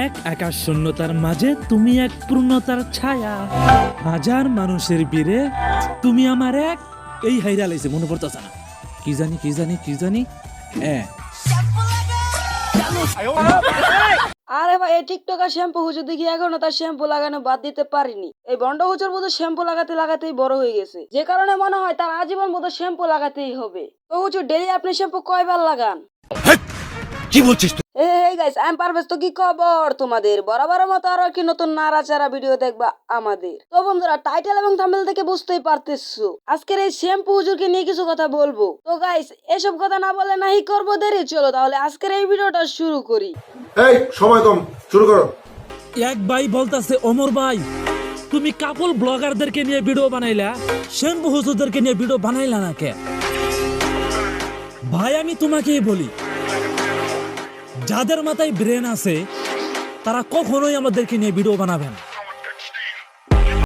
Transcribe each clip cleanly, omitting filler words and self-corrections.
এক আকাশ শূন্যতার মাঝে তুমি এক পূর্ণতার ছায়া, হাজার মানুষের বীরে তুমি আমার এক। এই হাইরা লাইছে মনে পড়তেছে না, কি জানি হ্যাঁ। আরে ভাই, এই টিকটকার শ্যাম্পু হুজুর দেখি এখনো তার শ্যাম্পু লাগানো বাদ দিতে পারিনি। এই বন্ড হুজুর বোধ শ্যাম্পু লাগাতেই বড় হয়ে গেছে, যে কারণে মনে হয় তার আজীবন বোধ শ্যাম্পু লাগাতেই হবে। তো হুজুর, ডেইলি আপনি শ্যাম্পু কয়বার লাগান? কি বলছিস? এই গাইস, আই এম পারভেজ। তো কি খবর তোমাদের? বরাবরের মতো আরো কি নতুন নাড়াচাড়া ভিডিও দেখবা আমাদের। তো বন্ধুরা, টাইটেল এবং থাম্বনেল থেকে বুঝতেই পারতেছো আজকের এই শ্যাম্পু হুজুরকে নিয়ে কিছু কথা বলবো। তো গাইস, এসব কথা না বলে নাহি করবো দেরি। চলো তাহলে আজকের এই ভিডিওটা শুরু করি। এই সময় কম, শুরু করো। এক ভাই বলতাছে, ওমর ভাই তুমি কাপল ব্লগারদেরকে নিয়ে ভিডিও বানাইলা, শ্যাম্পু হুজুরদেরকে নিয়ে ভিডিও বানাইলা না কে? ভাই আমি তোমাকেই বলি, যাদের মাথায় ব্রেন আছে তারা কখনোই আমাদেরকে নিয়ে ভিডিও বানাবেন।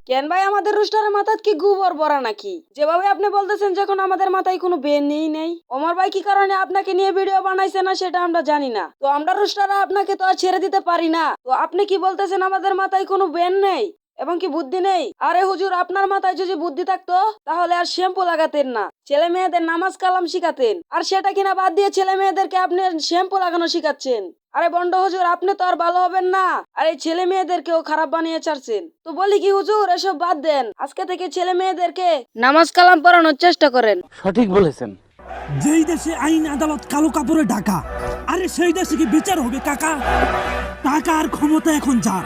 কেন ভাই, আমাদের রুস্টারের মাথায় কি গোবর ভরা নাকি? যেভাবে আপনি বলতেছেন যখন আমাদের মাথায় কোনো বেন নেই। ওমর ভাই কি কারণে আপনাকে নিয়ে ভিডিও বানাইছে না সেটা আমরা জানি না। তো আমরা রুস্টাররা আপনাকে তো আর ছেড়ে দিতে পারি না। তো আপনি কি বলতেছেন আমাদের মাথায় কোনো বেন নেই এবং কি বুদ্ধি নেই? আরে হুজুর, আপনার মাথায় যদি বুদ্ধি থাকতো তাহলে আর শ্যাম্পু লাগাতেন না, ছেলে মেয়েদের নামাজ কালাম শিখাতেন। আর সেটা কিনা বাদ দিয়ে ছেলে মেয়েদেরকে আপনি শ্যাম্পু লাগানো শিখাচ্ছেন। আরে বন্ড হুজুর, আপনি তো আর ভালো হবেন না, আর এই ছেলে মেয়েদেরকেও খারাপ বানিয়ে ছাড়ছেন। তো বলি কি হুজুর, এসব বাদ দেন, আজকে থেকে ছেলে মেয়েদেরকে নামাজ কালাম পড়ানোর চেষ্টা করেন। সঠিক বলেছেন। যেই দেশে আইন আদালত কালো কাপড়ে ঢাকা, আরে সেই দেশে কি বিচার হবে কাকা? টাকা আর ক্ষমতা এখন যার,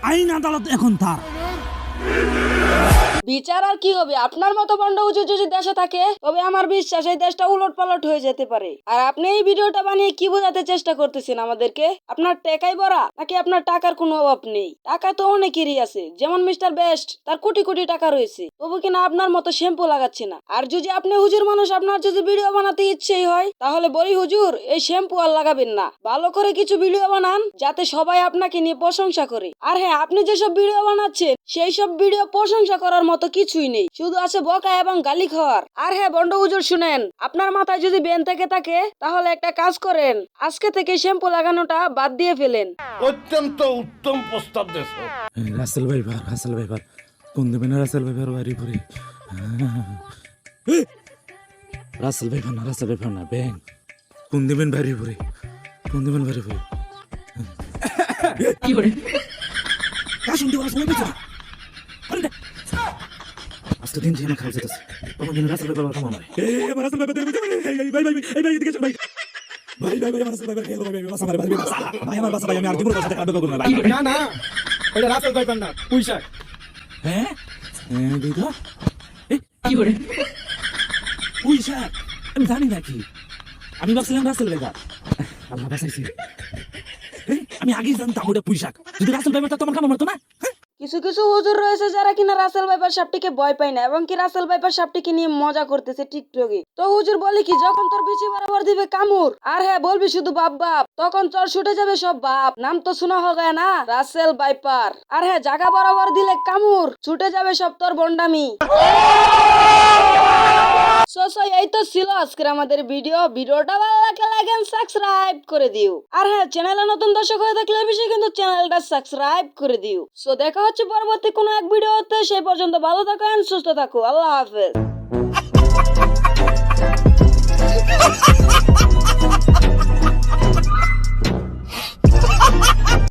আইন আদালত এখন তার। বিচার আর কি হবে? আপনার মতো বন্ড হুজুর যদি দেশে থাকে তবে আমার বিশ্বাস এই দেশটা উলট পালট হয়ে যেতে পারে। আর আপনি এই ভিডিওটা বানিয়ে কি বোঝাতে চেষ্টা করতেছেন আমাদেরকে? আপনার টাকাই ভরা নাকি আপনার টাকার কোনো অভাব নেই? টাকা তো অনেকেরই আছে, যেমন মিস্টার বেস্ট, তার কোটি কোটি টাকা রয়েছে, তবু কিনা আপনার মতো শ্যাম্পু লাগাচ্ছে না। আর যদি আপনি হুজুর মানুষ, আপনার যদি ভিডিও বানাতে ইচ্ছেই হয় তাহলে বলি হুজুর, এই শ্যাম্পু আর লাগাবেন না। ভালো করে কিছু ভিডিও বানান যাতে সবাই আপনাকে নিয়ে প্রশংসা করে। আর হ্যাঁ, আপনি যেসব ভিডিও বানাচ্ছেন সেই সব ভিডিও প্রশংসা করার মতো কিছুই নেই, শুধু আছে বকা এবং গালি খাওয়ার। আর হ্যাঁ বন্ড হুজুর, শুনেন, আপনার মাথায় যদি বেন থেকে থাকে তাহলে একটা কাজ করেন, আজকে থেকে শ্যাম্পু লাগানোটা বাদ দিয়ে ফেলেন। অত্যন্ত উত্তম প্রস্তাব দেশ। রাসেল ভাইবার কোন দেবেন? রাসেল ভাইবার বাড়ি পরে রাসেল ভাইবার না ব্যাং কোন দেবেন বাড়ি পরে? কি করে কাশুন দেওয়া সময় পেয়েছ? আজকে দিন আমার খাওয়া যেতেছে, তখন দিন রাসেল ভাইবার কথা আমার রাসেল ভাইবার এদিকে ভাই আমার বাসা ভাই, আমি আর জীবন বাসাতে কাটবে করব না ভাই। না ওটা রাসেল ভাই না, পুঁইশাক। হ্যাঁ দিদা কি করে পুঁইশাক? আমি জানি নাকি, আমি ভাবছিলাম রাসেল ভাইবার। আল্লাহ বাঁচাইছি, আমি আগেই জানতাম ওটা পুঁইশাক। যদি রাসেল ভাইবার তোমার কাম মারতো না। কিছু কিছু হুজুর রয়েছে যারা কিনা রাসেল ভাইপার সাপটিকে ভয় পায় না এবং কি রাসেল ভাইপার সাপটিকে নিয়ে মজা করতেছে টিকটকে। তো হুজুর বলি কি, যখন তোর বিচি বরাবর দিবে কামড়, আর হ্যাঁ বলবি শুধু বাপ বাপ, তখন তোর ছুটে যাবে সব বাপ। নাম তো শোনা হবে না, রাসেল ভাইপার। আর হ্যাঁ, জায়গা বরাবর দিলে কামড়, ছুটে যাবে সব তোর বন্ডামি। এই তো ছিল আজকের আমাদের ভিডিওটা ভালো লাগলে লাইক এন্ড সাবস্ক্রাইব করে দিও। আর হ্যাঁ, চ্যানেলে নতুন দর্শক হয়ে থাকলে অবশ্যই কিন্তু চ্যানেলটা সাবস্ক্রাইব করে দিও। সো দেখা হচ্ছে পরবর্তী কোনো এক ভিডিওতে, সেই পর্যন্ত ভালো থাকো এন্ড সুস্থ থাকো। আল্লাহ হাফেজ।